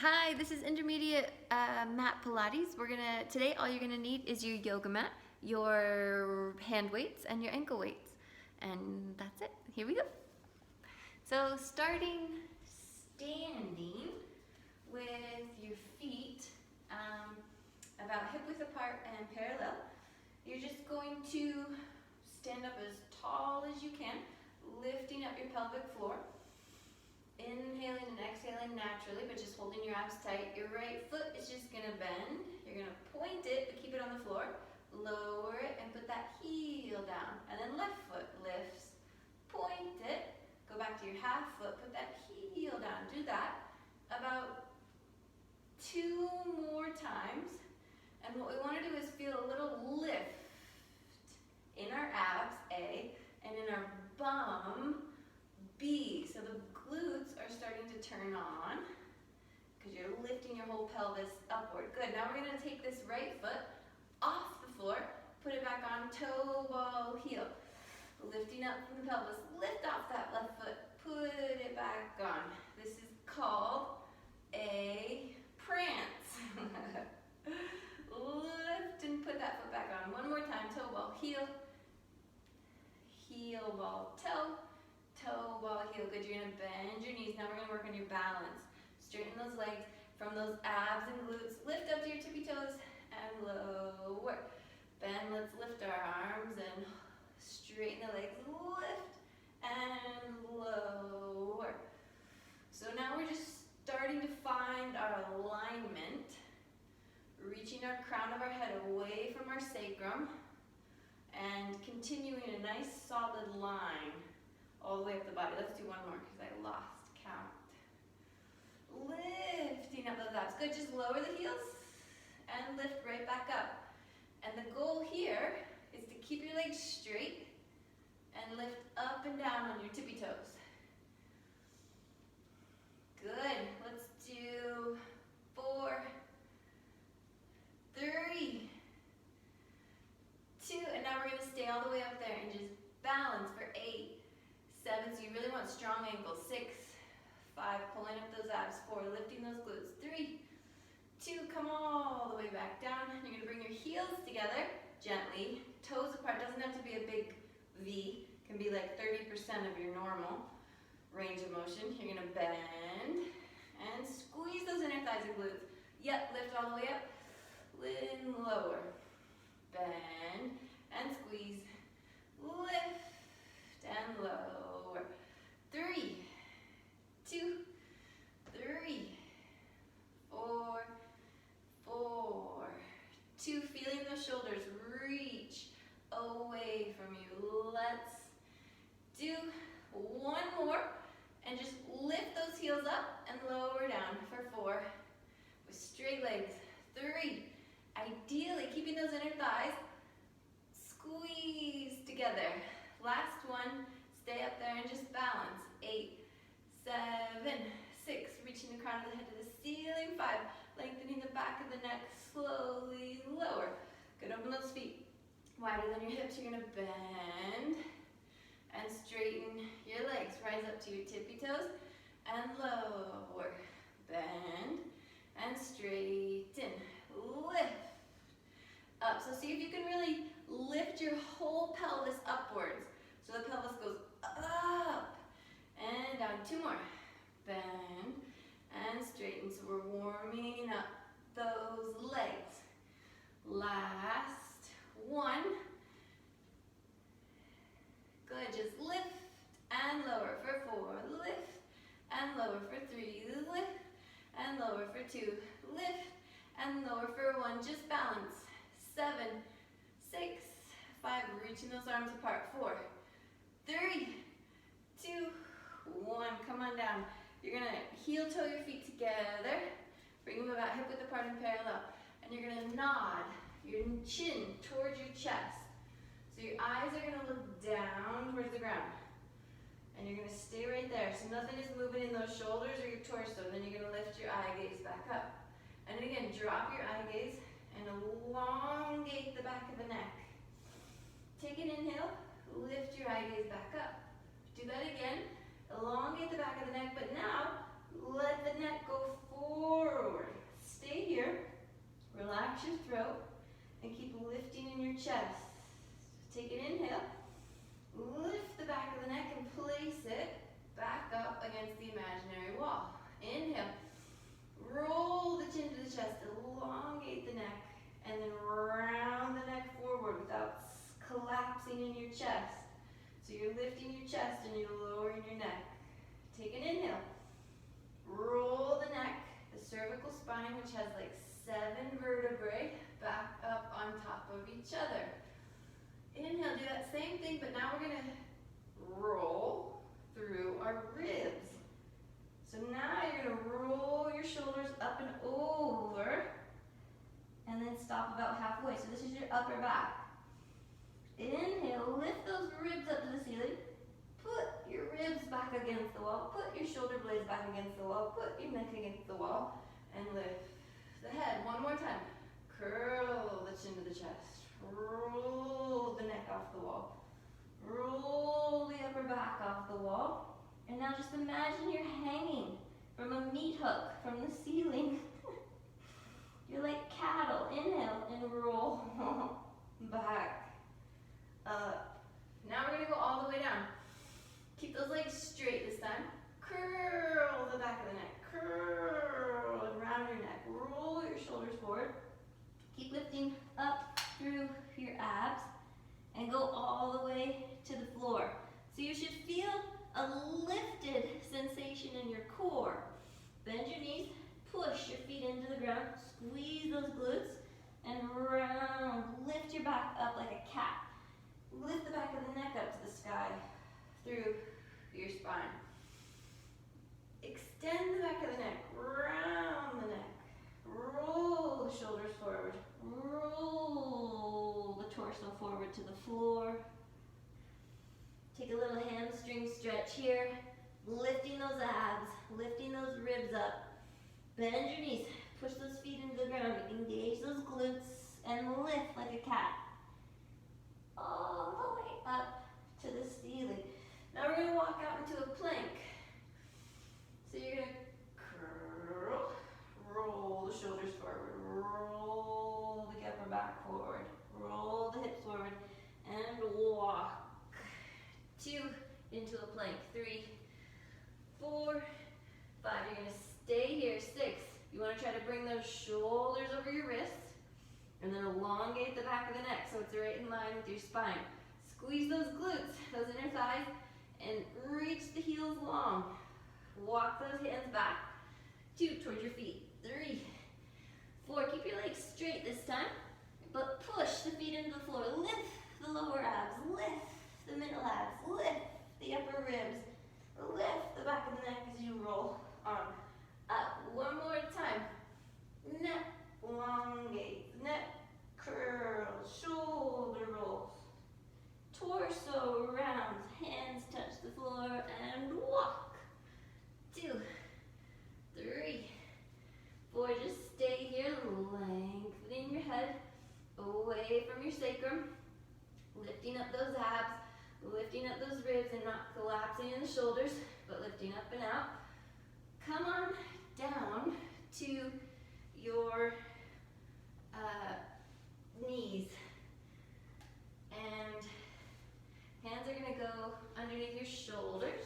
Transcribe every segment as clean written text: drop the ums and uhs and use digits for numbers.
Hi, this is intermediate Mat Pilates. Today all you're gonna need is your yoga mat, your hand weights, and your ankle weights. And that's it. Here we go. So starting standing with your feet about hip width apart and parallel. You're just going to stand up as tall as you can, lifting up your pelvic floor. Inhaling and exhaling naturally, but just holding your abs tight. Your right foot is just gonna bend. You're gonna point it, but keep it on the floor. Lower it and put that heel down. And then left foot lifts, point it, go back to your half foot, put that heel down. Do that about 2 more times. And what we wanna do is feel a little lift in our abs, A, and in our bum, B. So the glutes are starting to turn on because you're lifting your whole pelvis upward. Good. Now we're going to take this right foot off the floor, put it back on, toe, ball, heel. Lifting up from the pelvis. Lift off that left foot, put it back on. This is called a prance. Lift and put that foot back on. One more time. Toe, ball, heel. Heel, ball, toe. Toe, ball, heel. Good. You're going to bend your knees. Now we're going to work on your balance. Straighten those legs from those abs and glutes. Lift up to your tippy toes and lower. Bend. Let's lift our arms and straighten the legs. Lift and lower. So now we're just starting to find our alignment. Reaching our crown of our head away from our sacrum and continuing a nice solid line all the way up the body. Let's do one more because I lost count. Lifting up those abs. Good, just lower the heels and lift right back up. And the goal here is to keep your legs straight and lift up and down on your tippy toes. Good, let's do 4, 3, 2, and now we're going to stay all the way up there and just balance for 8, 7, so you really want strong ankles. 6, 5, pulling up those abs. 4, lifting those glutes. 3, 2, come all the way back down. You're going to bring your heels together gently, toes apart. Doesn't have to be a big V. It can be like 30% of your normal range of motion. You're going to bend and squeeze those inner thighs and glutes. Yep, lift all the way up. And lower. Bend and squeeze. Lift and lower. 3, 2, 3, 4, 4, 2. Feeling those shoulders reach away from you. Let's do one more and just lift those heels up and lower down for 4 with straight legs. 3, ideally keeping those inner thighs squeezed together. Last one, stay up there and just balance. 8, 7, 6, reaching the crown of the head to the ceiling. 5, lengthening the back of the neck, slowly lower. Good, open those feet wider than your hips. You're going to bend and straighten your legs. Rise up to your tippy toes and lower. Bend and straighten. Lift up. So see if you can really lift your whole pelvis upwards. So the pelvis goes up and down. 2 more. Bend and straighten. So we're warming up those legs. Last one. Good. Just lift and lower for 4. Lift and lower for 3. Lift and lower for 2. Lift and lower for 1. Just balance. 7, 6, 5. Reaching those arms apart. 4, 3, 2, 1. Come on down. You're going to heel toe your feet together. Bring them about hip width apart and parallel. And you're going to nod your chin towards your chest. So your eyes are going to look down towards the ground. And you're going to stay right there. So nothing is moving in those shoulders or your torso. Then you're going to lift your eye gaze back up. And again, drop your eye gaze and elongate the back of the neck. Take an inhale, lift your eye gaze back up. Do that again. Elongate the back of the neck, but now let the neck go forward. chest. So you're lifting your chest and you're lowering your neck. Take an inhale. Roll the neck, the cervical spine, which has like 7 vertebrae, back up on top of each other. Inhale, do that same thing, but now we're gonna roll through our ribs. So now you're gonna roll your shoulders up and over, and then stop about halfway. So this is your upper back. Inhale, lift those ribs up to the ceiling. Put your ribs back against the wall. Put your shoulder blades back against the wall. Put your neck against the wall. And lift the head. One more time. Curl the chin to the chest. Roll the neck off the wall. Roll the upper back off the wall. And now just imagine you're hanging from a meat hook from the ceiling. You're like cattle. Inhale and roll back up. Now we're going to go all the way down. Keep those legs straight this time. Curl the back of the neck. Curl and round your neck. Roll your shoulders forward. Keep lifting up through your abs and go all the way to the floor. So you should feel a lifted sensation in your core. Bend your knees, push your feet into the ground, squeeze those glutes, and round. Lift your back up like a cat. Lift the back of the neck up to the sky through your spine. Extend the back of the neck, round the neck. Roll the shoulders forward. Roll the torso forward to the floor. Take a little hamstring stretch here. Lifting those abs, lifting those ribs up. Bend your knees, push those feet into the ground. Engage those glutes and lift like a cat. All the way up to the ceiling. Now we're going to walk out into a plank. So you're going to curl, roll the shoulders forward, roll the upper back forward, roll the hips forward, and walk. 2 into a plank. 3, 4, 5. You're going to stay here. 6. You want to try to bring those shoulders over your wrists and then elongate the back of the neck so it's right in line with your spine. Squeeze those glutes, those inner thighs, and reach the heels long. Walk those hands back. 2, towards your feet. 3, 4, keep your legs straight this time, but push the feet into the floor. Lift the lower abs, lift the middle abs, lift the upper ribs, lift the back of the neck as you roll on up. One more time. Neck elongate, neck curls, shoulder rolls, torso rounds, hands touch the floor, and walk. 2, 3, 4, just stay here, lengthening your head away from your sacrum, lifting up those abs, lifting up those ribs and not collapsing in the shoulders, but lifting up and out. Come on down to your knees, and hands are going to go underneath your shoulders.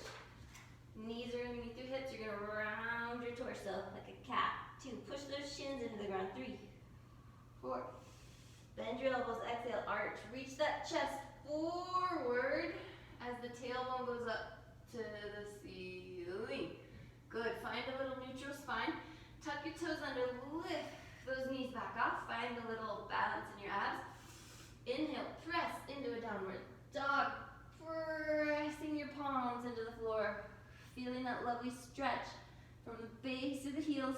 Knees are underneath your hips. You're going to round your torso like a cat. 2, push those shins into the ground. 3, 4, bend your elbows. Exhale, arch. Reach that chest forward as the tailbone goes up to the ceiling. Good. Find a little neutral spine. Tuck your toes under. Lift those knees back off. Find a little balance in your abs. Inhale, press into a downward dog. Pressing your palms into the floor. Feeling that lovely stretch from the base of the heels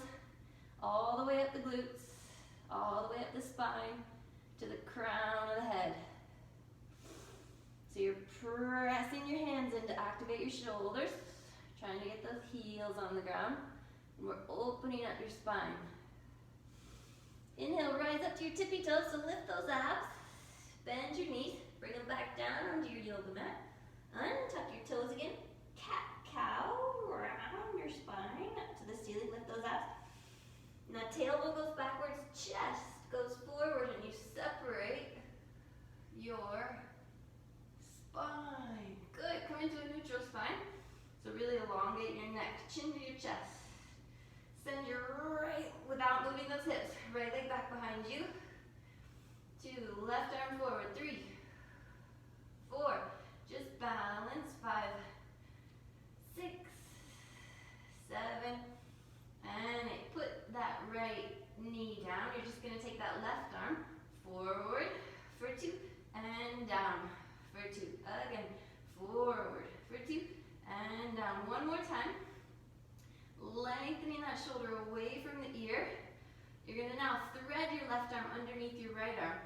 all the way up the glutes, all the way up the spine to the crown of the head. So you're pressing your hands in to activate your shoulders, trying to get those heels on the ground. And we're opening up your spine. Inhale, rise up to your tippy toes, so lift those abs. Bend your knees, bring them back down onto your yoga mat. Untuck your toes again. Cat-cow, round your spine up to the ceiling, lift those abs. Now tailbone goes backwards, chest goes forward, and you separate your spine. Good, come into a neutral spine. So really elongate your neck, chin to your chest. Send your right, without moving those hips, right leg back behind you. 2, left arm forward. 3, 4, that left arm. Forward for 2 and down for 2. Again, forward for 2 and down. One more time. Lengthening that shoulder away from the ear. You're going to now thread your left arm underneath your right arm.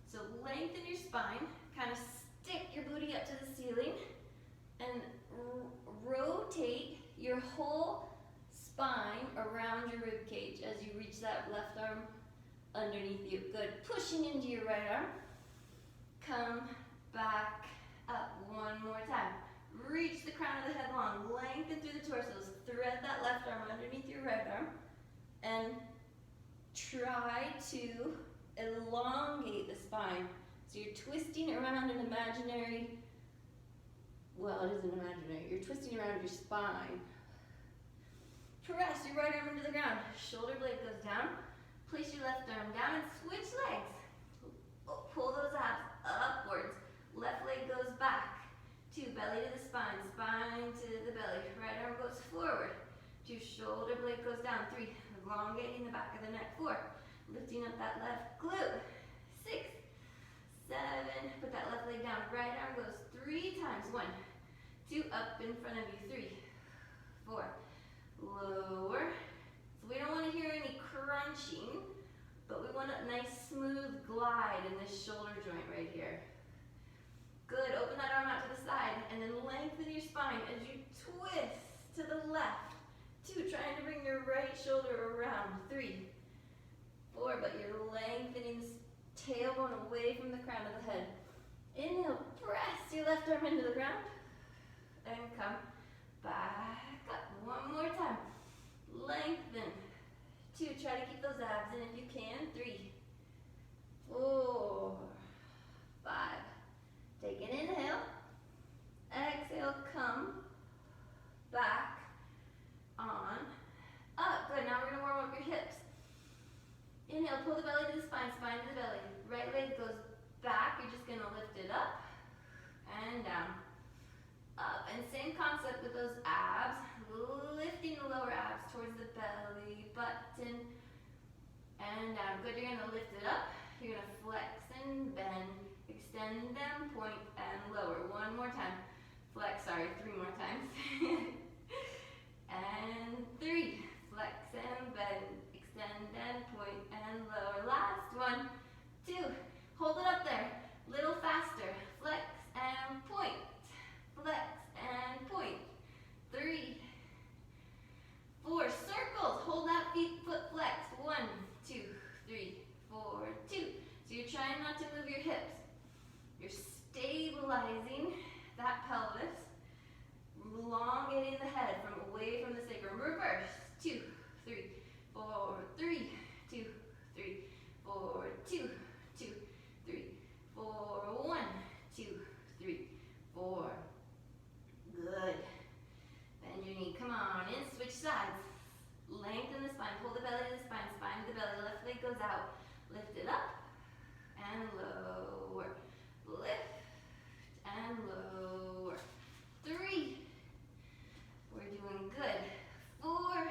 So lengthen your spine, kind of stick your booty up to the ceiling, and rotate your whole spine around your rib cage as you reach that left arm underneath you. Good. Pushing into your right arm. Come back up. One more time. Reach the crown of the head long. Lengthen through the torsos. Thread that left arm underneath your right arm. And try to elongate the spine. So you're twisting around an imaginary, well, it isn't imaginary. You're twisting around your spine. Press your right arm into the ground. Shoulder blade goes down. Place your left arm down and switch legs. Pull those abs upwards. Left leg goes back. 2, belly to the spine. Spine to the belly. Right arm goes forward. 2, shoulder blade goes down. 3, elongating the back of the neck. 4, lifting up that left glute. 6, 7, put that left leg down. Right arm goes 3 times. 1, 2, up in front of you. 3, 4, lower. So we don't want to hear any crunching, but we want a nice smooth glide in this shoulder joint right here. Good, open that arm out to the side and then lengthen your spine as you twist to the left. 2, trying to bring your right shoulder around. 3, 4, but you're lengthening the tailbone away from the crown of the head. Inhale, press your left arm into the ground and come back up. One more time. Lengthen. 2, try to keep those abs in if you can. 3, 4, 5. Take an inhale. Exhale, come back on up. Good, now we're going to warm up your hips. Inhale, pull the belly to the spine, spine to the belly. Right leg goes back. You're just going to lift it up and down. Up. And same concept with those abs. Lifting the lower abs towards the belly button and down. Good, you're going to lift it up. You're going to flex and bend. Extend them, point and lower. One more time. Flex, 3 more times. And 3. Flex and bend. Extend and point and lower. Last 1, 2. Hold it up there. Little faster. Flex and point. Flex and point. 3, 4. Circles. Hold that foot flexed. 1, 2, 3, 4, 2. So you're trying not to move your hips. You're stabilizing that pelvis, elongating the head from away from the sacrum. Reverse. 2, 3, 4, 3, 2, 3, 4, 2, 2, 3, 4, 1, 2, 3, 4. Good. Bend your knee. Come on in. Switch sides. Lengthen the spine. Pull the belly to the spine. Spine to the belly. Left leg goes out. Lift it up and lower. Lift and lower. 3. We're doing good. 4.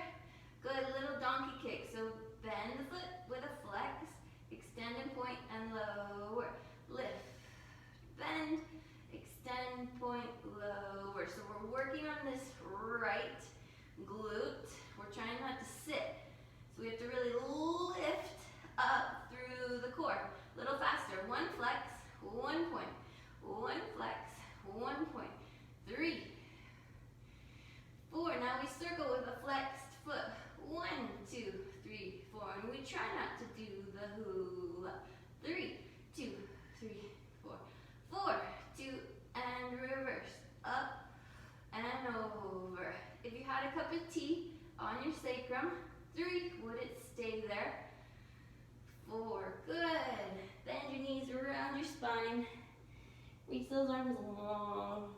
Good. Little donkey kick. So bend the foot with a flex. Extend and point and lower. Lift. Bend. Extend, point, lower. So we're working on this right glute. We're trying not to sit. So we have to really lift up through the core. A little faster. 1 flex. 1 point, 1 flex, 1 point. 3, 4. Now we circle with a flexed foot. 1, 2, 3, 4. And we try not to do the hula. 3, 2, 3, 4. 4, 2, and reverse. Up and over. If you had a cup of tea on your sacrum, 3, would it stay there? 4, good. Bend your knees around your spine. Reach those arms long.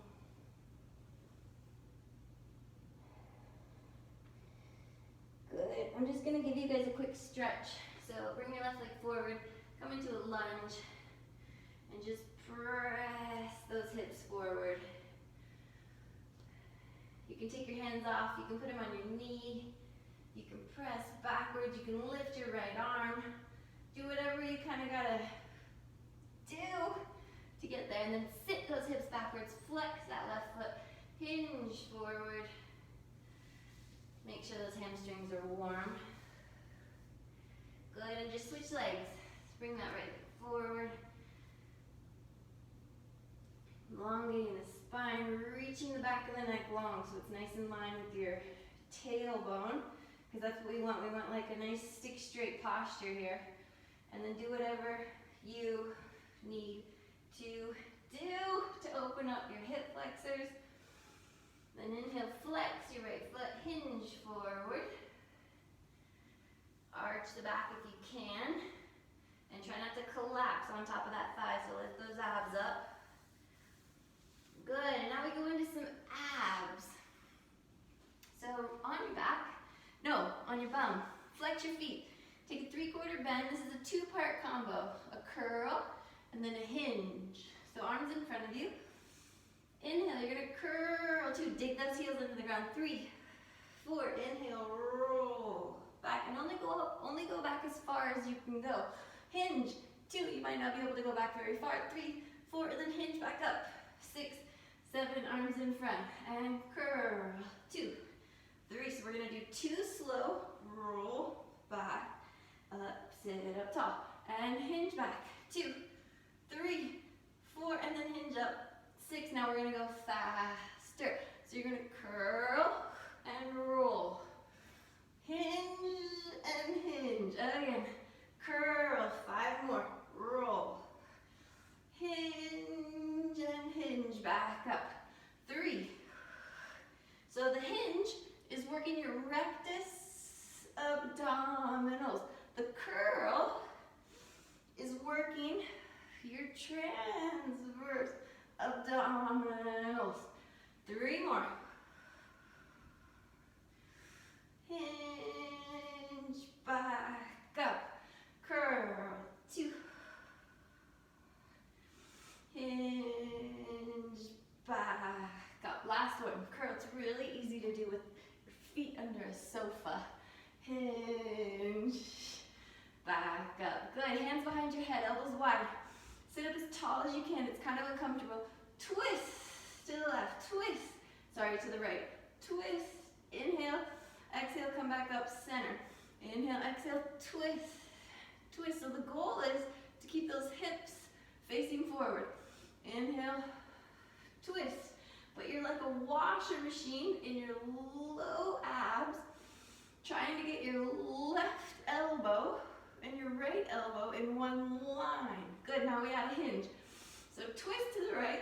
Good. I'm just going to give you guys a quick stretch. So bring your left leg forward, come into a lunge, and just press those hips forward. You can take your hands off, you can put them on your knee, you can press backwards, you can lift your right arm. Do whatever you kind of gotta do to get there, and then sit those hips backwards, flex that left foot, hinge forward. Make sure those hamstrings are warm. Good, and just switch legs. Bring that right forward. Elongating the spine, reaching the back of the neck long so it's nice in line with your tailbone, because that's what we want. We want like a nice stick straight posture here. And then do whatever you need to do to open up your hip flexors. Then inhale, flex your right foot, hinge forward. Arch the back if you can. And try not to collapse on top of that thigh, so lift those abs up. Good, and now we go into some abs. So on your back, no, on your bum, flex your feet. Take a 3/4 bend. This is a 2-part combo. A curl and then a hinge. So arms in front of you. Inhale, you're gonna curl 2. Dig those heels into the ground. 3, 4. Inhale, roll back, and only go back as far as you can go. Hinge. 2. You might not be able to go back very far. 3, 4, and then hinge back up. 6, 7. Arms in front and curl. 2, 3. So we're gonna do 2 slow. Roll back. Up, sit up tall, and hinge back. 2, 3, 4, and then hinge up. 6. Now we're gonna go faster. So you're gonna curl and roll. Hinge and hinge. Again, curl. 5 more. Roll. Hinge and hinge. Back up. 3. So the hinge is working your rectus abdominals. The curl is working your transverse abdominals. 3 more. Hinge, back up, curl. 2. Hinge, back up. Last one, curl. It's really easy to do with your feet under a sofa. Hinge, back up. Good, hands behind your head, elbows wide. Sit up as tall as you can. It's kind of uncomfortable. Twist to the left, twist. Sorry, to the right. Twist, inhale, exhale, come back up, center. Inhale, exhale, twist, twist. So the goal is to keep those hips facing forward. Inhale, twist. But you're like a washer machine in your low abs, trying to get your left elbow and your right elbow in one line. Good, now we add a hinge. So twist to the right,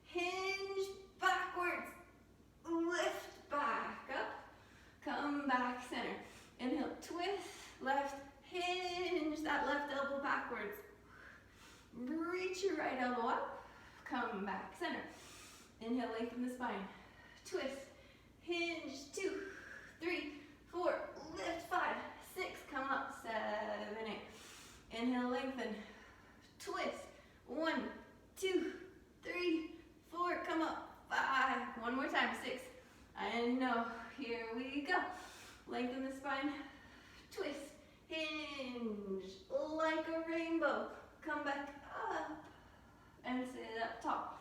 hinge backwards, lift back up, come back center. Inhale, twist, left, hinge that left elbow backwards. Reach your right elbow up, come back center. Inhale, lengthen the spine. Twist, hinge, 2, 3, 4, lift, 5, 6, come up, 7, 8. Inhale, lengthen, twist, 1, 2, 3, 4, come up, 5. One more time, 6. I know, here we go. Lengthen the spine, twist, hinge, like a rainbow. Come back up and sit up tall.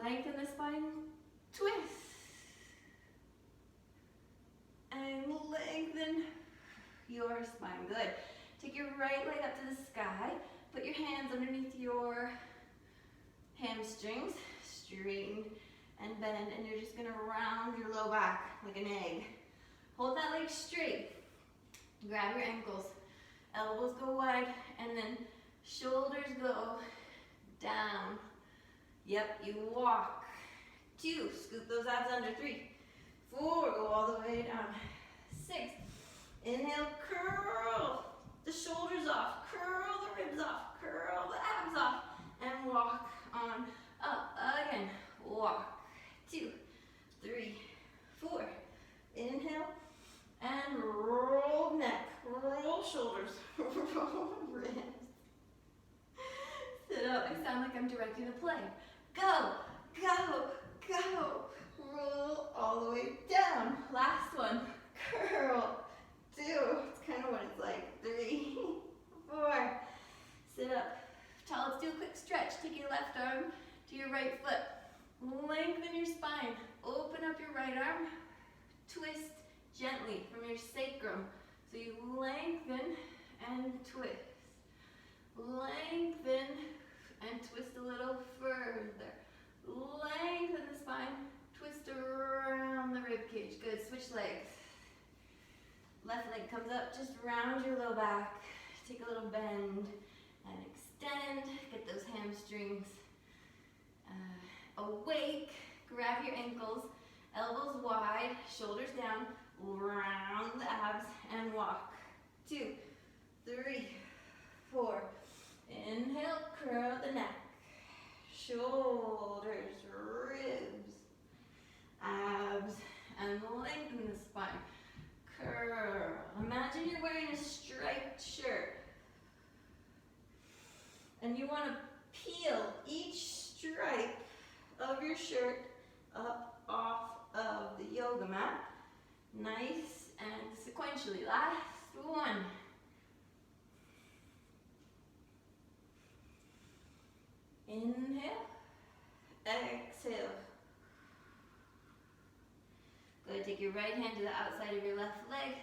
Lengthen the spine, twist, and lengthen your spine. Good. Take your right leg up to the sky. Put your hands underneath your hamstrings. Straighten and bend, and you're just going to round your low back like an egg. Hold that leg straight. Grab your ankles. Elbows go wide, and then shoulders go down. Yep, you walk. 2, scoop those abs under. 3, 4, go all the way down. 6, inhale, curl the shoulders off, curl the ribs off, curl the abs off, and walk on up. Again, walk. 2, 3, 4, inhale, and roll neck, roll shoulders, roll ribs. Sit up. I sound like I'm directing a play. Go, go, go. Roll all the way down. Last one. Curl. 2. It's kind of what it's like. 3, quick stretch. Take your left arm to your right foot. Lengthen your spine. Open up your right arm. Twist gently from your sacrum. So you lengthen and twist. Lengthen and twist a little further. Lengthen the spine. Twist around the rib cage. Good. Switch legs. Left leg comes up. Just round your low back. Take a little bend and extend. Get those hamstrings awake. Grab your ankles. Elbows wide. Shoulders down. Round the abs and walk. 2, 3, 4. Inhale, curl the neck. Shoulders, ribs, abs, and lengthen the spine. Curl. Imagine you're wearing a striped shirt. And you want to peel each stripe of your shirt up off of the yoga mat. Nice and sequentially. Last one. Inhale. Exhale. Good. Take your right hand to the outside of your left leg.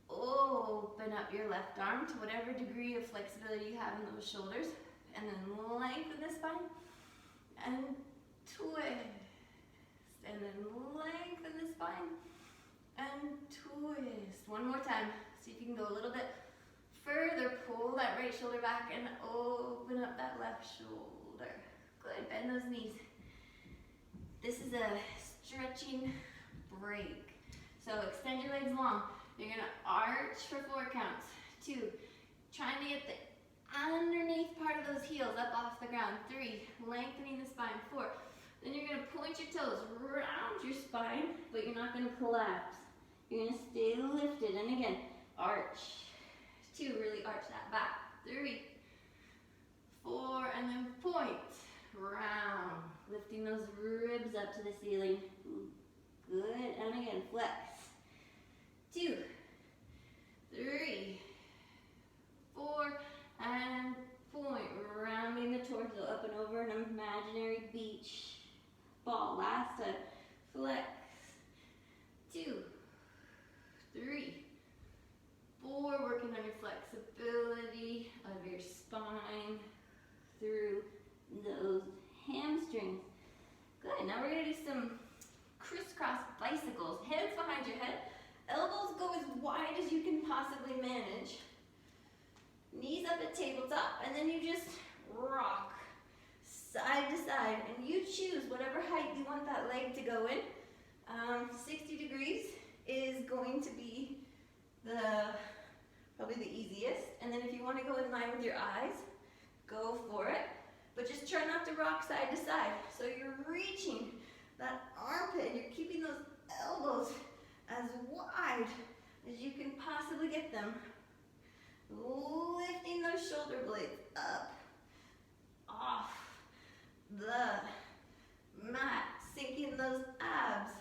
Open up your left arm to whatever degree of flexibility you have in those shoulders. And then lengthen the spine. And twist. And then lengthen the spine. And twist. One more time. See if you can go a little bit further. Pull that right shoulder back and open up that left shoulder. Good. Bend those knees. This is a stretching break. So extend your legs long. You're going to arch for 4 counts. 2. Trying to get the underneath part of those heels up off the ground. 3. Lengthening the spine. 4. Then you're going to point your toes around your spine, but you're not going to collapse. You're going to stay lifted. And again, arch. 2. Really arch that back. 3, 4, and then point. Round. Lifting those ribs up to the ceiling. Good. And again, flex. 2, 3, 4, and point. Rounding the torso up and over an imaginary beach ball. Last time. Flex. 2, 3, 4. Working on your flexibility of your spine through those hamstrings. Good. Now we're going to do some crisscross bicycles. Hands behind your head. Elbows go as wide as you can possibly manage. Knees up at tabletop, and then you just rock side to side. And you choose whatever height you want that leg to go in. 60 degrees is going to be probably the easiest. And then if you want to go in line with your eyes, go for it. But just try not to rock side to side. So you're reaching that armpit. You're keeping those elbows as wide as you can possibly get them. Lifting those shoulder blades up, off the mat. Sinking those abs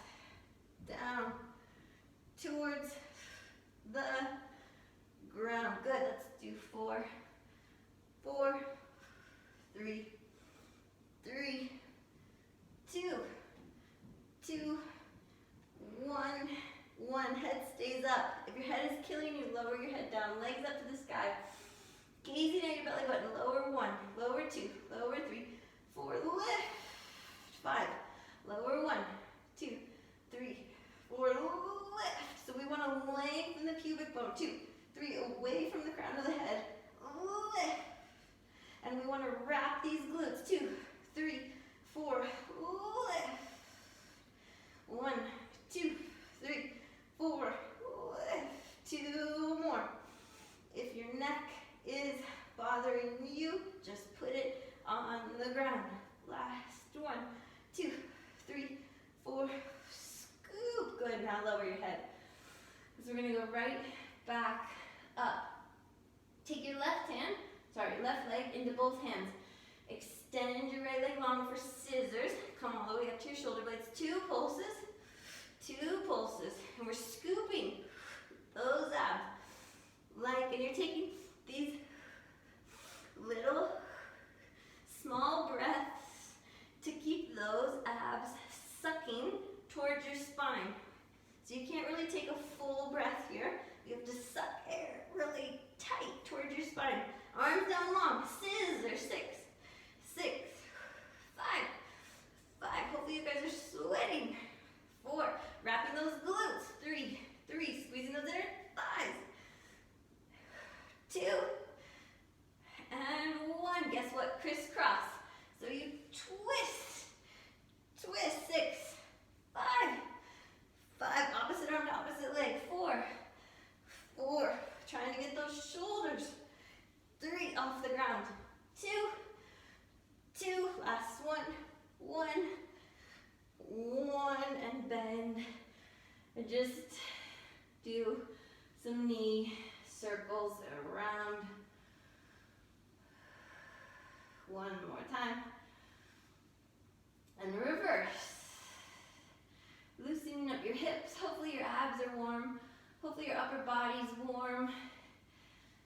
down towards the ground. Good. Let's do 4, 4, 3, 3, 2, 2, 1. 1. Head stays up. If your head is killing you, lower your head down. Legs up to the sky. Gazing at your belly button. Lower 1. Lower 2. Lower 3. 4. Lift. 5. Lower 1. 2. 3. 4. Lift. So we want to lengthen the pubic bone. 2. 3. Away from the crown of the head. Lift. And we want to wrap these glutes. 2. 3. 4. Lift. 1. 2. 3. 4, lift. 2 more. If your neck is bothering you, just put it on the ground. Last 1, 2, 3, 4, scoop. Good, now lower your head. So we're going to go right back up. Take your left leg into both hands. Extend your right leg long for scissors. Come all the way up to your shoulder blades. 2 pulses. 2 pulses, and we're scooping those abs. And you're taking these little tight towards your spine. Arms down long, scissors, 6, 6, 5, 5. Hopefully you guys are sweating. 4, wrapping those glutes. 3, squeezing those inner thighs. 2, and 1. Guess what? Crisscross. So you twist, 6, 5, opposite arm to opposite leg. 4, trying to get those shoulders. 3, off the ground. 2, last one. 1, and bend. And just do some knee circles around. 1 more time. And reverse. Loosening up your hips. Hopefully your abs are warm. Hopefully your upper body's warm.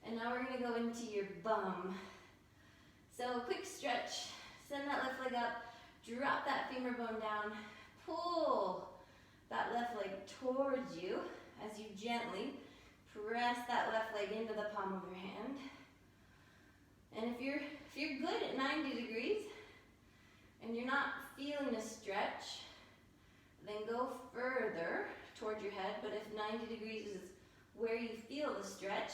And now we're going to go into your bum. So quick stretch. Send that left leg up. Drop that femur bone down. Pull that left leg towards you as you gently press that left leg into the palm of your hand. And if you're good at 90 degrees and you're not feeling a stretch, then go further toward your head. But if 90 degrees is where you feel the stretch,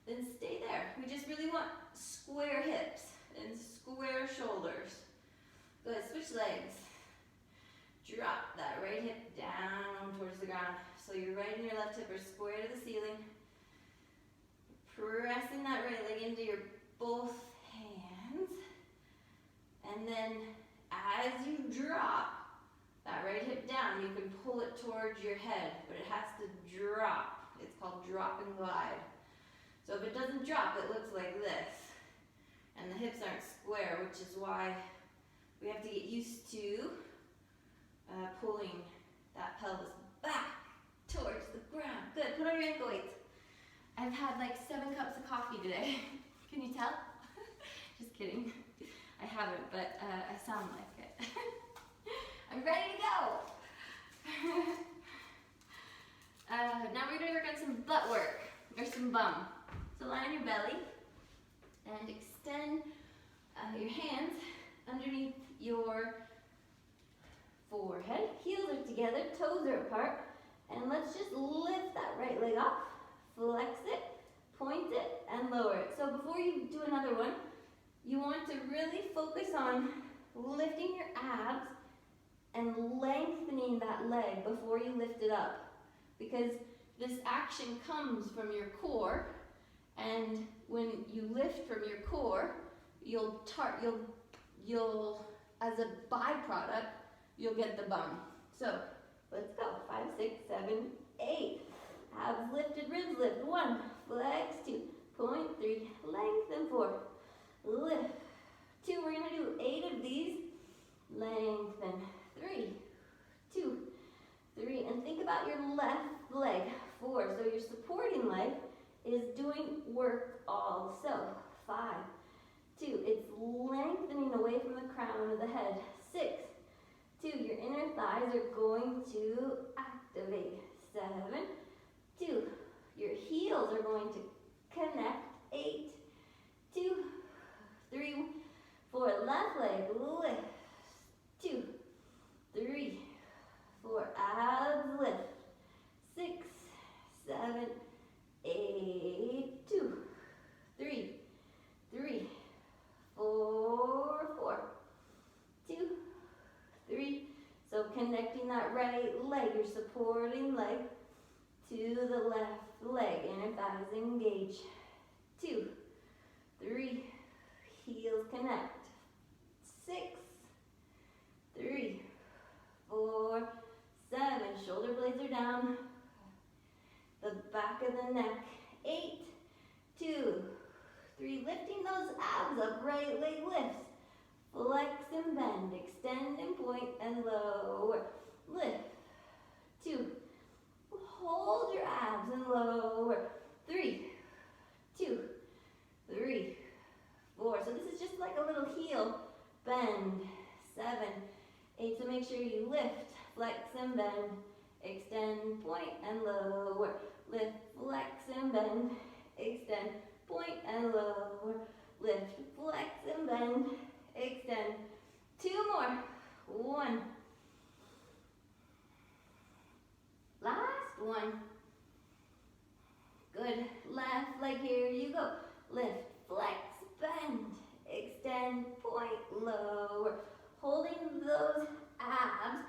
then stay there. We just really want square hips and square shoulders. Go ahead, switch legs. Drop that right hip down towards the ground. So your right and your left hip are square to the ceiling. Pressing that right leg into your both hands. And then as you drop that right hip down, you can pull it towards your head, but it has to drop. It's called drop and glide. So if it doesn't drop, it looks like this. And the hips aren't square, which is why we have to get used to pulling that pelvis back towards the ground. Good, put on your ankle weights. I've had like 7 cups of coffee today. Can you tell? Just kidding. I haven't, but I sound like it. I'm ready to go. Now we're going to work on some butt work, or some bum. So lie on your belly and extend your hands underneath your forehead. Heels are together, toes are apart. And let's just lift that right leg off, flex it, point it, and lower it. So before you do another one, you want to really focus on lifting your abs and lengthening that leg before you lift it up. Because this action comes from your core, and when you lift from your core, you'll as a byproduct, you'll get the bum. So let's go. 5, 6, 7, 8. Abs lifted, ribs lift. 1, flex. 2, point. 3, lengthen. 4, lift. 2, we're going to do 8 of these. Lengthen. 3, 2, 3. And think about your left leg. 4. So your supporting leg is doing work also. 5, 2. It's lengthening away from the crown of the head. 6, 2. Your inner thighs are going to activate. 7, 2. Your heels are going to connect. 8, 2, 3, 4. Left leg lift. 2, 3, 4. Abs lift. 6, 7, 8. 2, 3, 4, 4, 2, 3. So connecting that right leg, your supporting leg, to the left leg. Inner thighs engage. 2, 3. Heels connect. 6, 3, 4, 7. Shoulder blades are down. The back of the neck. 8, 2, 3. Lifting those abs up. Right leg lifts. Flex and bend. Extend and point and lower. Lift. 2. Hold your abs and lower. 3, 2, 3, 4. So this is just like a little heel bend. 7, 8. So make sure you lift, flex and bend. Extend, point and lower. Lift, flex and bend. Extend, go. Lift, flex, bend, extend, point, lower. Holding those abs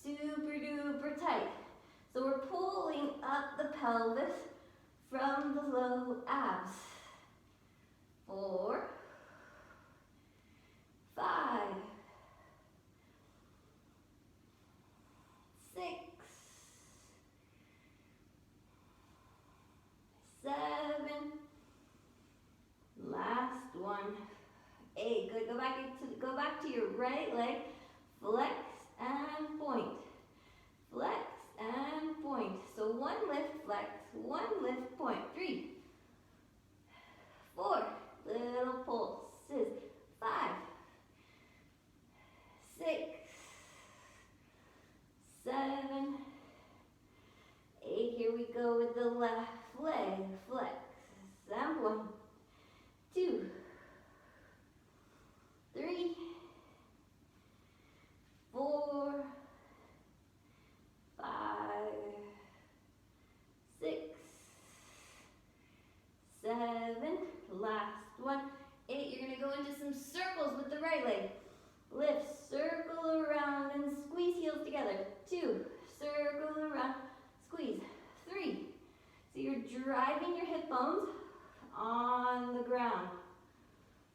super duper tight. So we're pulling up the pelvis from the low abs. 4, 5, 6, 7, last one, 8. Good. Go back to your right leg. Flex and point. Flex and point. So one lift, flex, one lift, point. 3, 4, little pulses. 5, 6, 7, 8. Here we go with the left leg. Flex and point. 2, 3, 4, 5, 6, 7, last one, 8. You're going to go into some circles with the right leg. Lift, circle around and squeeze heels together. 2, circle around, squeeze. 3, so you're driving your hip bones on the ground.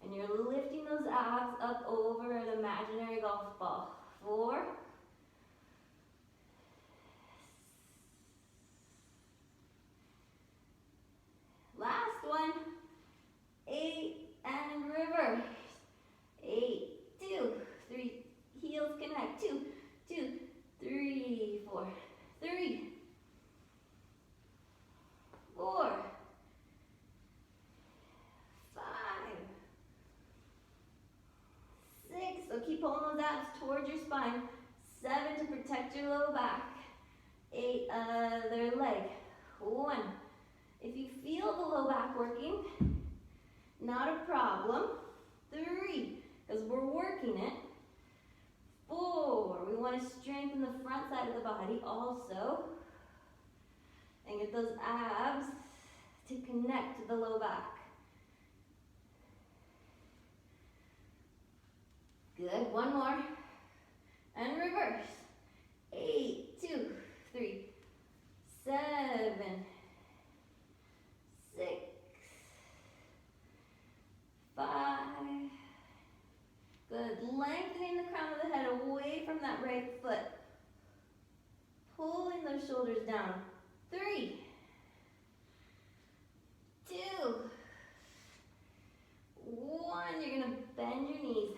And you're lifting those abs up over an imaginary golf ball. 4, 8, and reverse. 8, 2, 3, heels connect. 2, 2, 3, 4, 3, 4, 5, 6. So keep pulling those abs towards your spine. 7 to protect your low back. 8, other leg. 1. If you feel the low back working, not a problem. 3, because we're working it. 4, we want to strengthen the front side of the body also. And get those abs to connect to the low back. Good, one more. And reverse. 8, 2, 3, 7, 6, 5. Good. Lengthening the crown of the head away from that right foot. Pulling those shoulders down. 3, 2, 1. You're going to bend your knees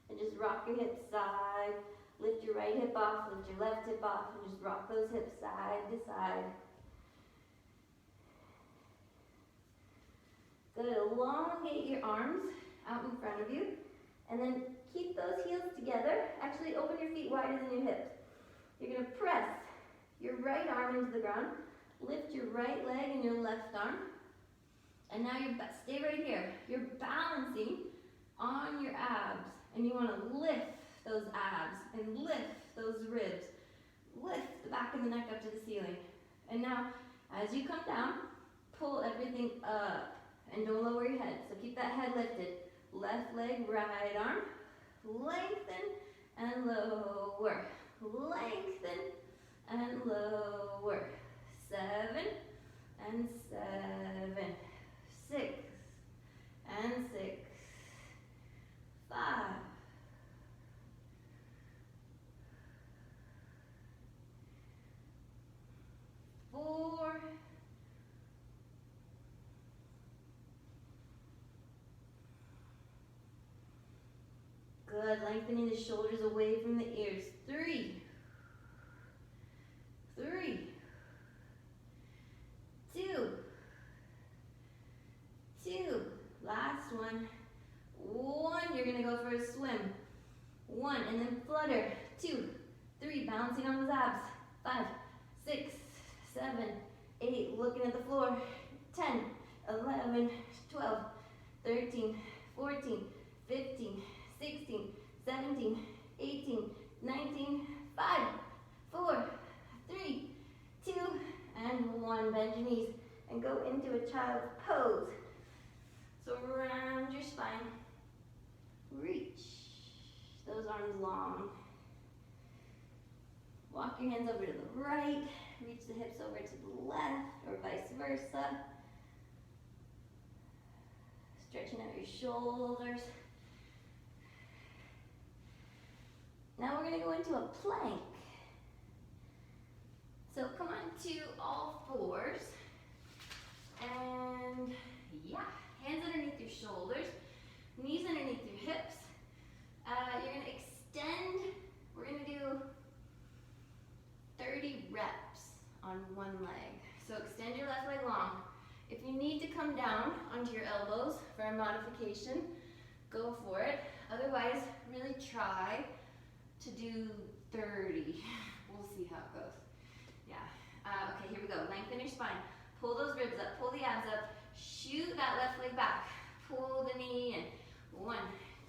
and just rock your hips side. Lift your right hip off, lift your left hip off, and just rock those hips side to side. Good. Elongate your arms out in front of you. And then keep those heels together. Actually, open your feet wider than your hips. You're going to press your right arm into the ground. Lift your right leg and your left arm. And now stay right here. You're balancing on your abs. And you want to lift those abs and lift those ribs. Lift the back of the neck up to the ceiling. And now, as you come down, pull everything up. And don't lower your head. So keep that head lifted. Left leg, right arm. Lengthen and lower. Lengthen and lower. 7 and 7. 6 and 6. 5. 4. 'Good. Lengthening the shoulders away from the ears. 3. 3. 2. 2. Last one. 1. You're going to go for a swim. 1. And then flutter. 2. 3. Balancing on those abs. 5. 6. 7. 8. Looking at the floor. 10. 11. 12. 13. 14. 15. 16, 17, 18, 19, 5, 4, 3, 2, and 1. Bend your knees and go into a child's pose. Walk your hands over to the right, reach the hips over to the left, or vice versa. Stretching out your shoulders. Now we're going to go into a plank. So come on to all fours. And yeah, hands underneath your shoulders, knees underneath your hips. You're going to extend. We're going to do 30 reps on one leg. So extend your left leg long. If you need to come down onto your elbows for a modification, go for it. Otherwise, really try to do 30. We'll see how it goes. Yeah. Okay, here we go. Lengthen your spine. Pull those ribs up. Pull the abs up. Shoot that left leg back. Pull the knee in. 1,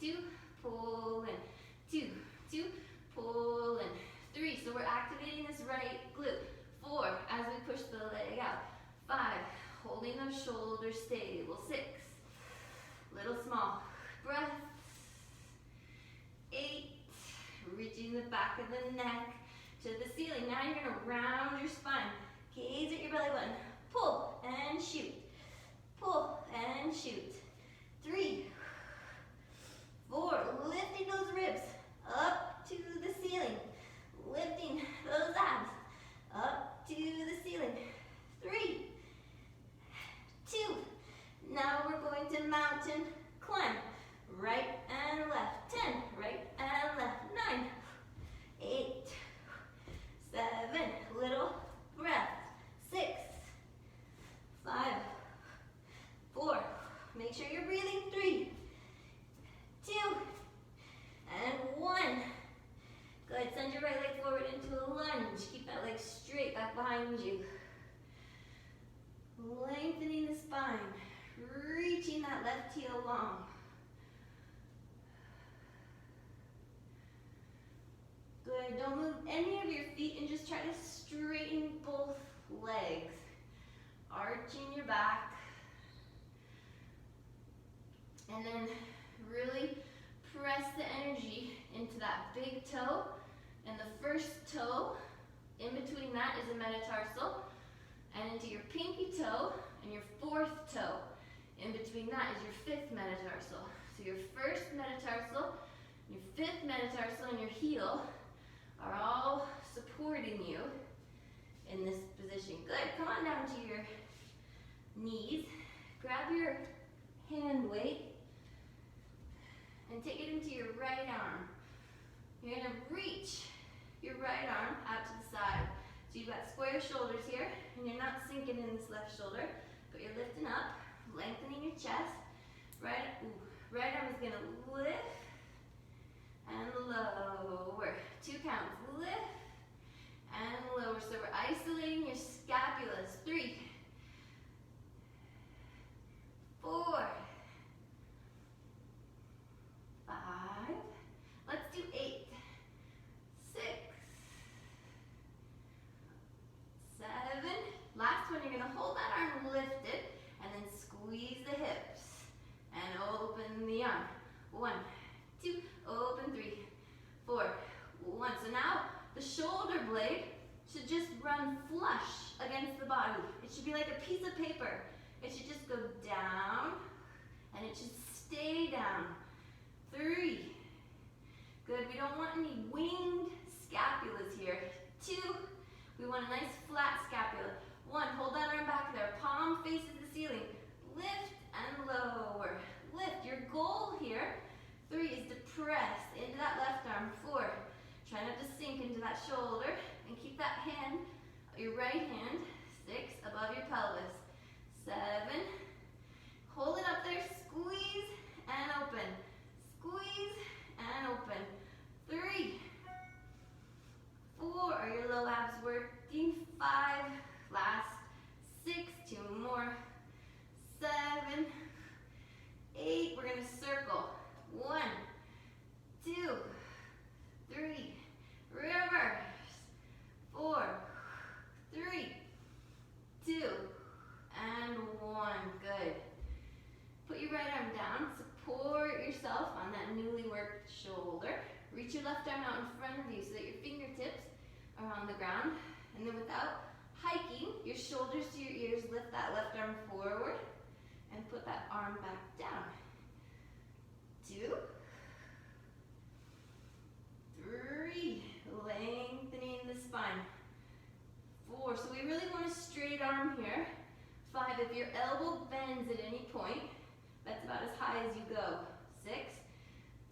2, pull in. 2, 2, pull in. 3. So we're activating this right glute. 4, as we push the leg out. 5, holding those shoulders stable. 6, little small breath. 8, reaching the back of the neck to the ceiling. Now you're going to round your spine. Gaze at your belly button. Pull and shoot. Pull and shoot. 3, 4, lifting those ribs up to the ceiling. Lifting those abs up to the ceiling. 3, 2. Now we're going to mountain climb. Right and left. 10. Right and left. 9, 8, 7. Little breath. 6, 5, 4. Make sure you're breathing. 3, 2, and 1. Good. Send your right leg forward into a lunge. Keep that leg straight back behind you. Lengthening the spine. Reaching that left heel long. Good. Don't move any of your feet and just try to straighten both legs. Arching your back. And then really press the energy into that big toe. And the first toe, in between that is a metatarsal. And into your pinky toe and your fourth toe. In between that is your fifth metatarsal. So your first metatarsal, your fifth metatarsal, and your heel are all supporting you in this position. Good. Come on down to your knees. Grab your hand weight and take it into your right arm. You're going to reach your right arm out to the side. So you've got square shoulders here, and you're not sinking in this left shoulder, but you're lifting up, lengthening your chest. Right arm is going to lift and lower. 2 counts. Lift and lower. So we're isolating your scapulas. 3, 4, 5. Let's do 8, 6, 7. Last one, you're going to hold that arm lifted and then squeeze the hips and open the arm. 1, 2, open. 3, 4, 1. So now the shoulder blade should just run flush against the body. It should be like a piece of paper. It should just go down and it should stay down. 3. Good. We don't want any winged scapulas here. 2. We want a nice flat scapula. 1. Hold that arm back there. Palm faces the ceiling. Lift and lower. Lift. Your goal here, 3, is to press into that left arm. 4. Try not to sink into that shoulder. And keep that hand, your right hand, 6, above your pelvis. 7. Hold it up there. Squeeze and open. Squeeze and open. 3, 4. Are your low abs working? 5. Last. 6. 2 more. 7. 8. We're going to circle. 1, 2, 3. Reverse. 4, 3, 2, and 1. Good. Put your right arm down. Support yourself on that newly worked shoulder. Reach your left arm out in front of you so that your fingertips are on the ground. And then without hiking, your shoulders to your ears, lift that left arm forward and put that arm back down. 2, 3, lengthening the spine. 4, so we really want a straight arm here. 5, if your elbow bends at any point, that's about as high as you go. 6,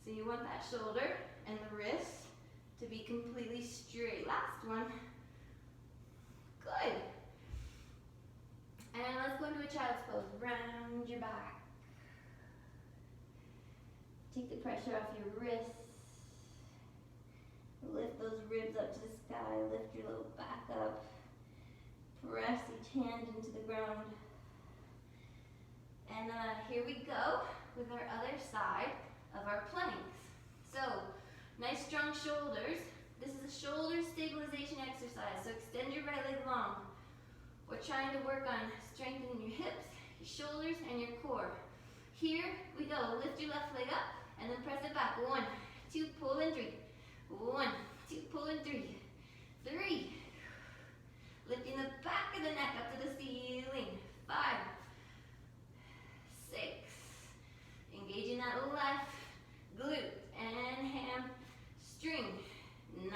so you want that shoulder and the wrist to be completely straight. Last one. Good. And let's go into a child's pose. Round your back. Take the pressure off your wrists. Lift those ribs up to the sky. Lift your little back up. Press each hand into the ground. And here we go with our other side of our planks. So, nice strong shoulders. This is a shoulder stabilization exercise, so extend your right leg long. We're trying to work on strengthening your hips, your shoulders, and your core. Here we go. Lift your left leg up and then press it back. 1, 2, pull and 3. 1, 2, pull and 3. 3. Lifting the back of the neck up to the ceiling. 5, 6. Engaging that left glute and hamstring. 9.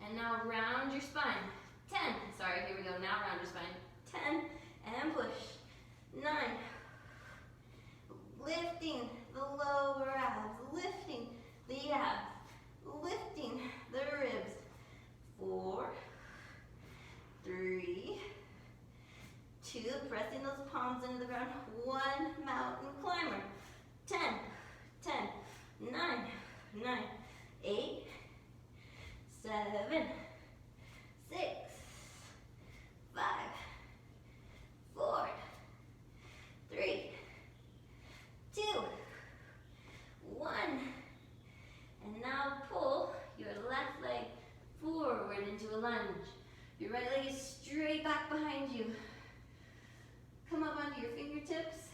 And now round your spine. 10. Sorry, here we go. Now round your spine. 10. And push. 9. Lifting the lower abs. Lifting the abs. Lifting the ribs. 4. 3. 2. Pressing those palms into the ground. 1. Mountain climber. 10. 10. 9. 9. 8. 7. 6. 5. 4. 3. 2. 1. And now pull your left leg forward into a lunge. Your right leg is straight back behind you. Come up onto your fingertips.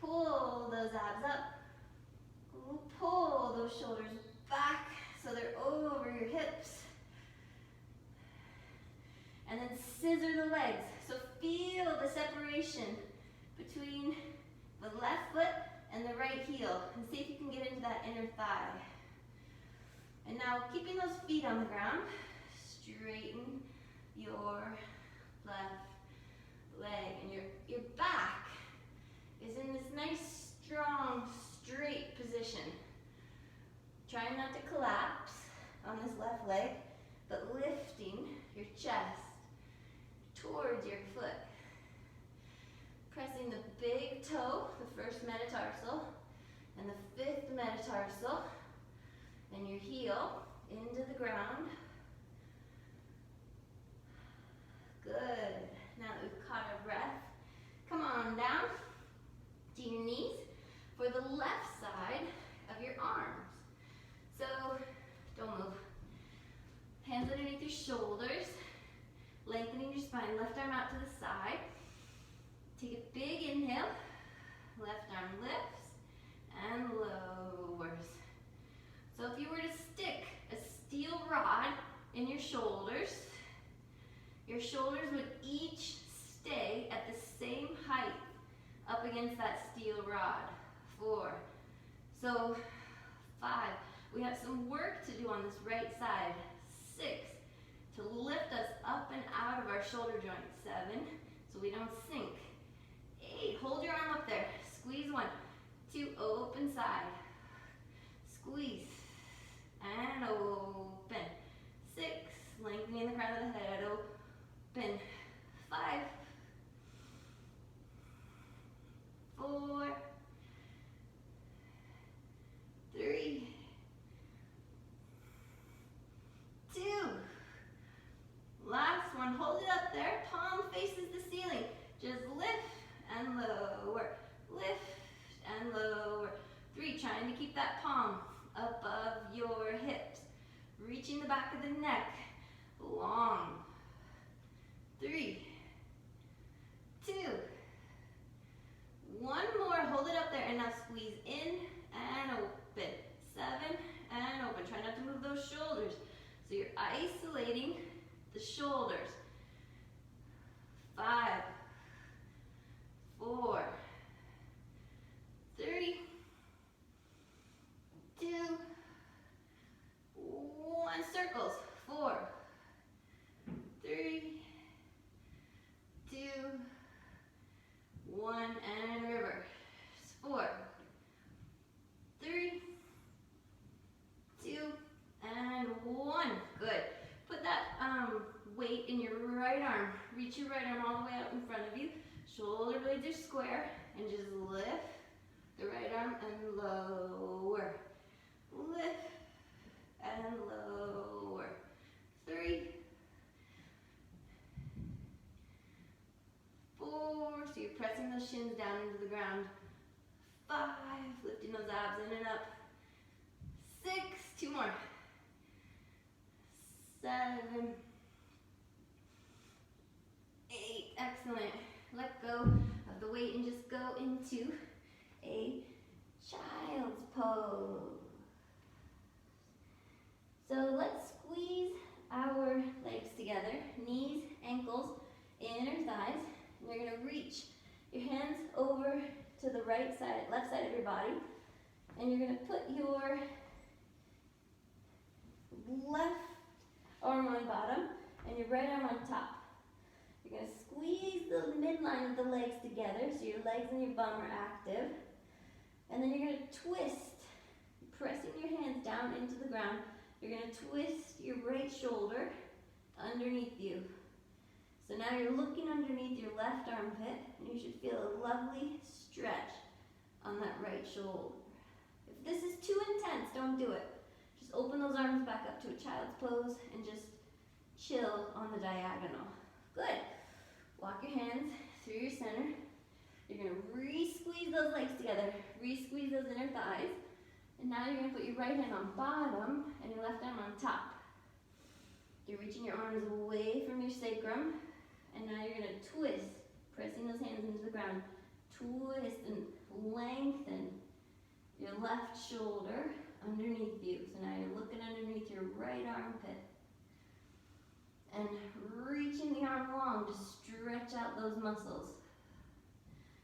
Pull those abs up. Pull those shoulders back so they're over your hips. And then scissor the legs. So feel the separation between the left foot and the right heel. And see if you can get into that inner thigh. And now keeping those feet on the ground, straighten your left leg. And your back is in this nice, strong, straight position. Try not to collapse on this left leg, but lifting your chest towards your foot. Pressing the big toe, the first metatarsal, and the 5th metatarsal, and your heel into the ground. Good. Now that we've caught our breath, come on down to your knees for the left side of your arms. So, don't move. Hands underneath your shoulders, lengthening your spine, left arm out to the side. Take a big inhale, left arm lifts and lowers. So if you were to stick a steel rod in your shoulders would each stay at the same height up against that steel rod. 4. So 5. We have some work to do on this right side. 6. To lift us up and out of our shoulder joints. 7. So we don't sink. 8. Hold your arm up there. Squeeze 1. 2. Open side. Squeeze. And open. 6. Lengthening the crown of the head. Open. 5. 4. 3. 2. Last one. Hold it up there. Palm faces the ceiling. Just lift and lower. Lift and lower. 3. Trying to keep that palm above your hips. Reaching the back of the neck. Long. 3. 2. 1 more. Hold it up there and now squeeze in and open. 7 and open. Try not to move those shoulders. So you're isolating the shoulders. 5, 4, 3, 2, 1. Circles. 4, 3, 2, 1, and reverse. 4, 3, 2, and 1. Good. Put that weight in your right arm. Reach your right arm all the way out in front of you. Shoulder blades are square, and just lift the right arm and lower. Lift and lower. 3, 4, so you're pressing those shins down into the ground. 5, lifting those abs in and up. 6, 2 more. 7, 8, excellent. Let go of the weight and just go into a child's pose. So let's squeeze our legs together, knees, ankles, inner thighs. And you're going to reach your hands over to the right side, left side of your body, and you're going to put your left arm on bottom and your right arm on top. You're going to squeeze the midline of the legs together so your legs and your bum are active. And then you're going to twist, pressing your hands down into the ground. You're going to twist your right shoulder underneath you. So now you're looking underneath your left armpit, and you should feel a lovely stretch on that right shoulder. If this is too intense, don't do it. Just open those arms back up to a child's pose and just chill on the diagonal. Good. Walk your hands through your center. You're going to re-squeeze those legs together, re-squeeze those inner thighs. And now you're going to put your right hand on bottom and your left arm on top. You're reaching your arms away from your sacrum. And now you're going to twist, pressing those hands into the ground. Twist and lengthen your left shoulder underneath you. So now you're looking underneath your right armpit. And reaching the arm long to stretch out those muscles.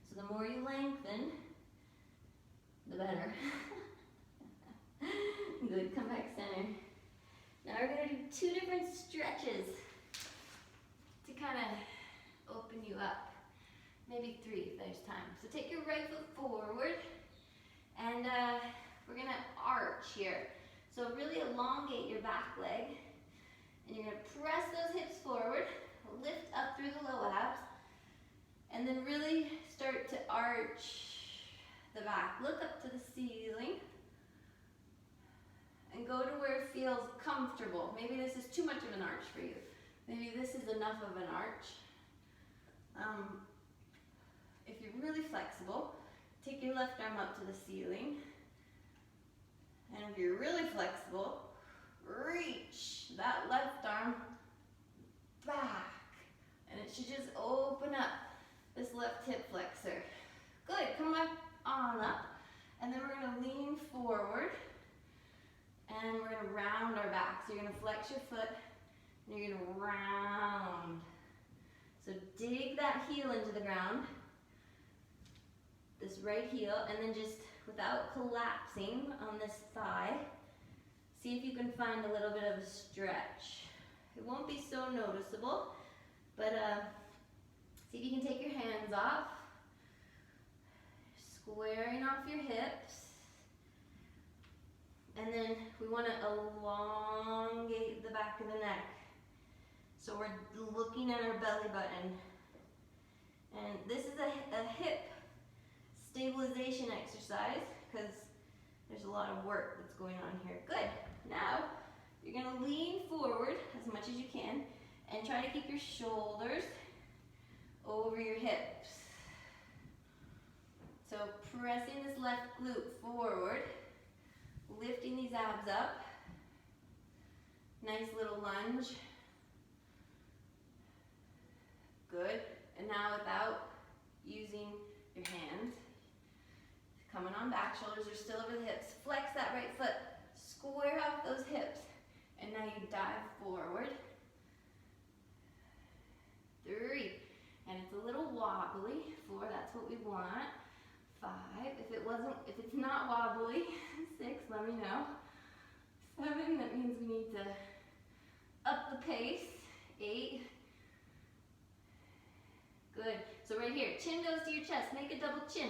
So the more you lengthen, the better. Good, come back center. Now we're going to do 2 different stretches to kind of open you up. Maybe 3 if there's time. So take your right foot forward, and we're going to arch here. So really elongate your back leg, and you're going to press those hips forward, lift up through the low abs, and then really start to arch the back. Look up to the ceiling. And go to where it feels comfortable. Maybe this is too much of an arch for you. Maybe this is enough of an arch. If you're really flexible, take your left arm up to the ceiling. And if you're really flexible, reach that left arm back. And it should just open up this left hip flexor. Good, come back on up. And then we're going to lean forward. And we're going to round our back. So you're going to flex your foot, and you're going to round. So dig that heel into the ground, this right heel, and then just without collapsing on this thigh, see if you can find a little bit of a stretch. It won't be so noticeable, but see if you can take your hands off, squaring off your hips. And then we want to elongate the back of the neck. So we're looking at our belly button. And this is a hip stabilization exercise because there's a lot of work that's going on here. Good. Now, you're going to lean forward as much as you can and try to keep your shoulders over your hips. So pressing this left glute forward. Lifting these abs up. Nice little lunge. Good. And now without using your hands, coming on back, shoulders are still over the hips. Flex that right foot. Square off those hips. And And now you dive forward. 3. And it's a little wobbly. 4, that's what we want. 5, if it's not wobbly. 6, let me know. 7, that means we need to up the pace. 8. Good. So right here, chin goes to your chest. Make a double chin.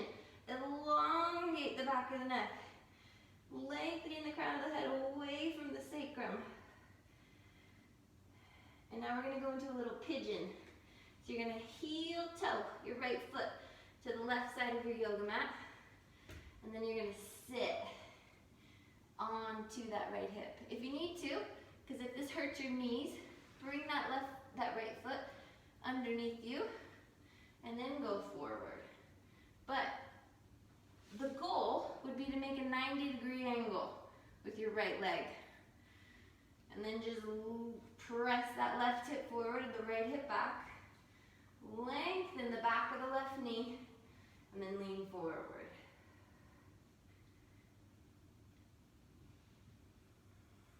Elongate the back of the neck. Lengthening the crown of the head away from the sacrum. And now we're going to go into a little pigeon. So you're going to heel toe your right foot to the left side of your yoga mat. And then you're going to sit onto that right hip. If you need to, because if this hurts your knees, bring that right foot underneath you and then go forward. But the goal would be to make a 90-degree angle with your right leg. And then just press that left hip forward, the right hip back. Lengthen the back of the left knee, and then lean forward.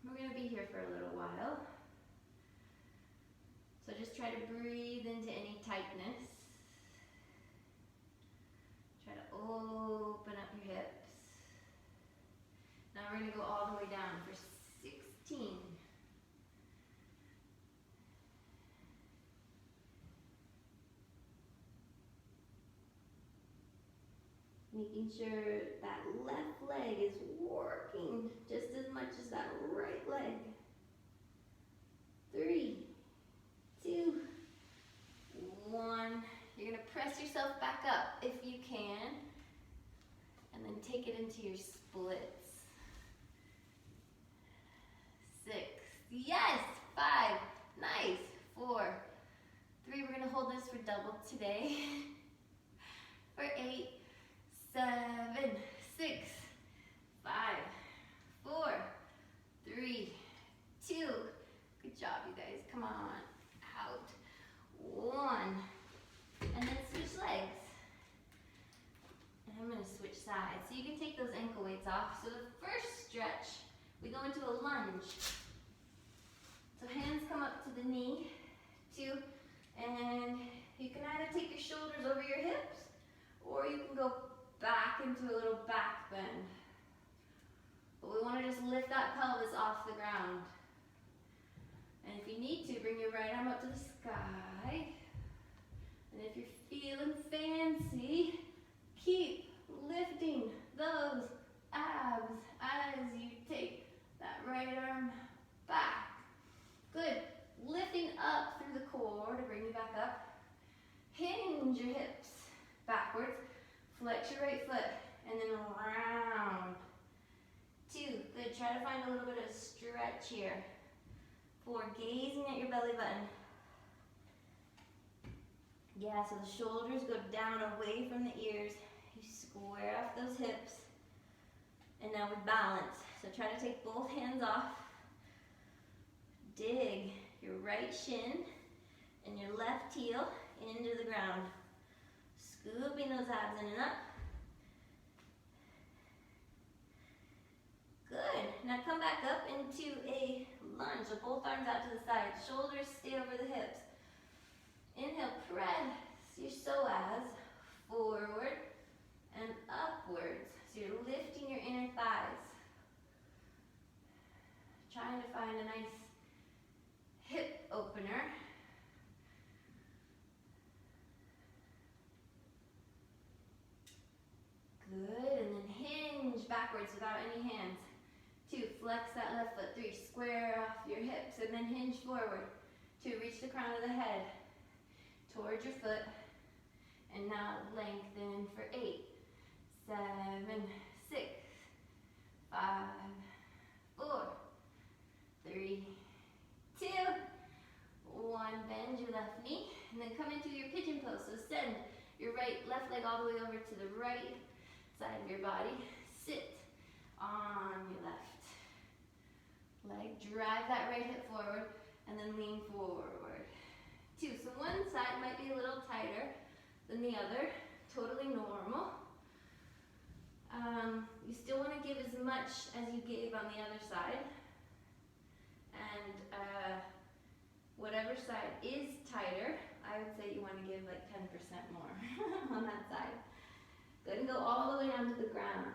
We're going to be here for a little while. So just try to breathe into any tightness. Try to open up your hips. Now we're going to go all the way down for 16. Making sure that left leg is working just as much as that right leg. 3, 2, 1. You're going to press yourself back up if you can, and then take it into your splits. 6, yes, 5, nice, 4, 3, we're going to hold this for double today. For 8, 7, 6, 5, 4, 3, 2. Good job, you guys. Come on. Out. 1. And then switch legs. And I'm going to switch sides. So you can take those ankle weights off. So the first stretch, we go into a lunge. So hands come up to the knee. 2. And you can either take your shoulders over your hips, or you can go back into a little back bend. But we want to just lift that pelvis off the ground. And if you need to, bring your right arm up to the sky. And if you're feeling fancy, keep lifting those abs as you take that right arm back. Good. Lifting up through the core to bring you back up. Hinge your hips backwards. Flex your right foot, and then round. 2, good, try to find a little bit of stretch here. 4, gazing at your belly button. Yeah, so the shoulders go down away from the ears. You square off those hips. And now we balance. So try to take both hands off. Dig your right shin and your left heel into the ground. Scooping those abs in and up. Good. Now come back up into a lunge. So both arms out to the side. Shoulders stay over the hips. Inhale, press your psoas forward and upwards. So you're lifting your inner thighs. Trying to find a nice hip opener. Good, and then hinge backwards without any hands. 2, flex that left foot. 3, square off your hips and then hinge forward. 2, reach the crown of the head towards your foot. And now lengthen for 8, 7, 6, 5, 4, 3, 2, 1. Bend your left knee and then come into your pigeon pose. So send your left leg all the way over to the right side of your body. Sit on your left leg. Drive that right hip forward and then lean forward. 2. So one side might be a little tighter than the other. Totally normal. You still want to give as much as you gave on the other side. And whatever side is tighter, I would say you want to give like 10% more on that side. Good, and go all the way down to the ground.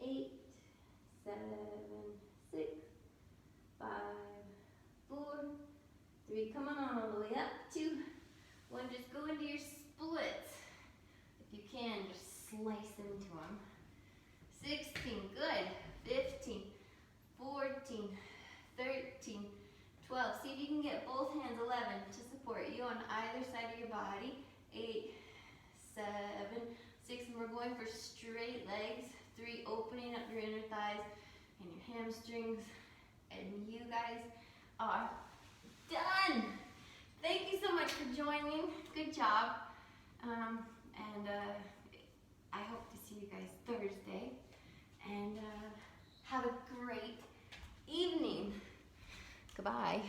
8, 7, 6, 5, 4, 3. Come on all the way up. 2, 1. Just go into your splits. If you can, just slice into them. 16. Good. 15, 14, 13, 12. See if you can get both hands. 11 to support you on either side of your body. 8, 7, 6, and we're going for straight legs. 3, opening up your inner thighs and your hamstrings. And you guys are done. Thank you so much for joining. Good job. I hope to see you guys Thursday. And have a great evening. Goodbye.